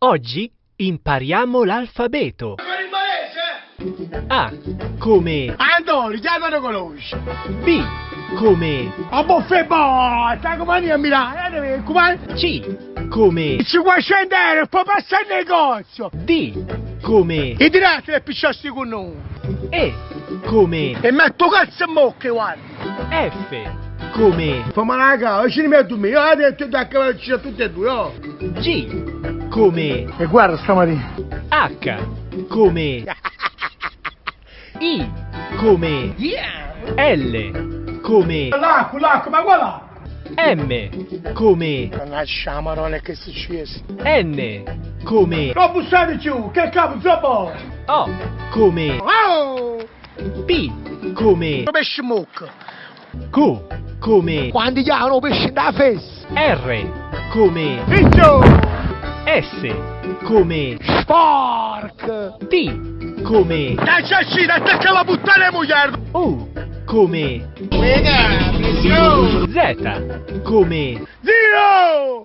Oggi impariamo l'alfabeto. A come Antonio, già non lo conosci. B come A boffe botta, come a Milano, come? C come 500 euro, poi passa il negozio. D come E dirà che è picciossi con noi. E come E metto cazzo e mocche, guarda. F come Fammi la cava, ci rimetto me, io ho detto da cavalci a tutti e due, oh. G come E guarda stamattina. H come I come L come L'acqua, ma guarda. M come Mannaggia, marone, che è successo? N come Non bussate giù, che capo, zoppo. O come Oh! P come Pesce mocca. Q come Quando gli hanno pesce da festa. R come Piccio! S come Spork! T come Dai, Ciaccina, attacca la puttana moglie! U come Venga, Z come Zio!